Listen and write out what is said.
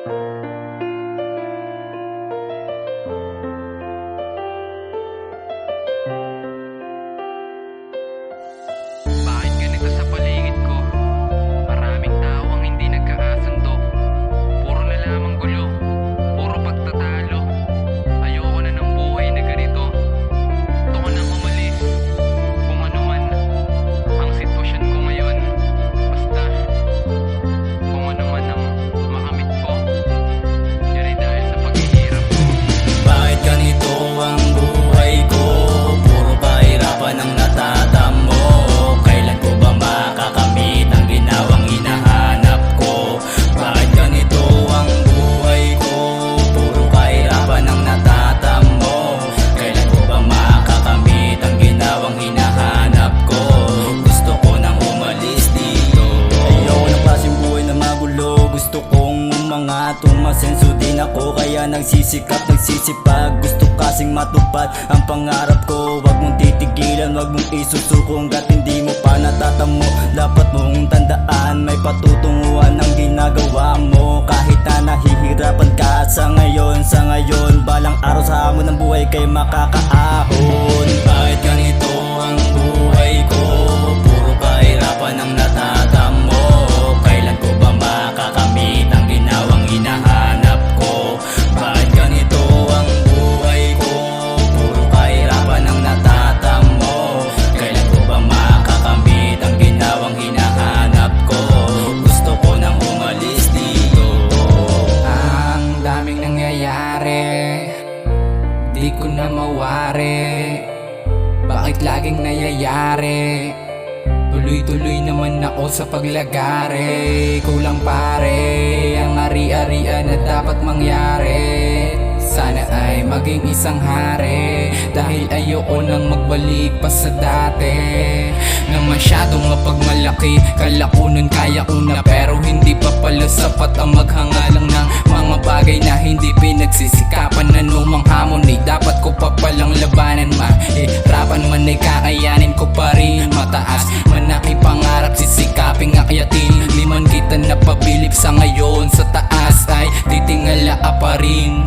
Bakit ganito sa paligid ko? Maraming tao ang hindi nagkakasundo. Puro na lamang gulo, puro pagtatalo. Ayoko na ng buhay na ganito. Gusto ko nang umalis, kung ano man ang sitwasyon ko ngayon. Basta, kung ano man ang makamit ko, yun ay dahil sa paghihirap ko. Bakit ganito ang buhay ko? Puro kahirapan ang natatamo. Kailan ko ba makakamit ang ginawang hinahanap ko? Bakit ganito ang buhay ko? Puro kahirapan ang natatamo. Kailan ko ba makakamit ang ginawang hinahanap ko? Gusto ko nang umalis dito. Ayoko ng klaseng buhay na magulo. Gusto kong umangat, umasenso din ako. Kaya nagsisikap, nagsisipag. Gusto kasing matupad ang pangarap ko. Wag mong titigilan, wag mong isusuko hanggat hindi mo pa natatamo. Dapat mong tandaan, may patutunguhan ang ginagawa mo. Kahit na nahihirapan ka sa ngayon balang araw sa hamon ng buhay kay makakaahon. Bakit ganito ang buhay ko? Puro kahirapan ang natatamo. Kailan ko ba makakamit ang ginawang hinahanap ko? Bakit ganito ang buhay ko? Puro kahirapan ang natatamo. Kailan ko ba makakamit ang ginawang hinahanap ko? Gusto ko nang umalis dito. Ang daming nangyayari, di ko na mawari. Bakit laging nangyayari? Tuloy-tuloy naman ako sa paglagari. Kulang pare ang ari-arian na dapat mangyari. Sana ay maging isang hari, dahil ayoko nang magbalik pa sa dati na masyadong mapagmalaki. Kala ko nun kaya ko na, pero hindi pa pala sapat ang maghangalang ng mga bagay na hindi pinagsisikapan. Anumang hamon ay dapat ko pa palang labanan. Mahirapan man ay kakayanin ko pa rin. Mataas man aking pangarap, sisikaping akyatin. Di man kita napabilib sa ngayon, sa taas ay titingala pa rin.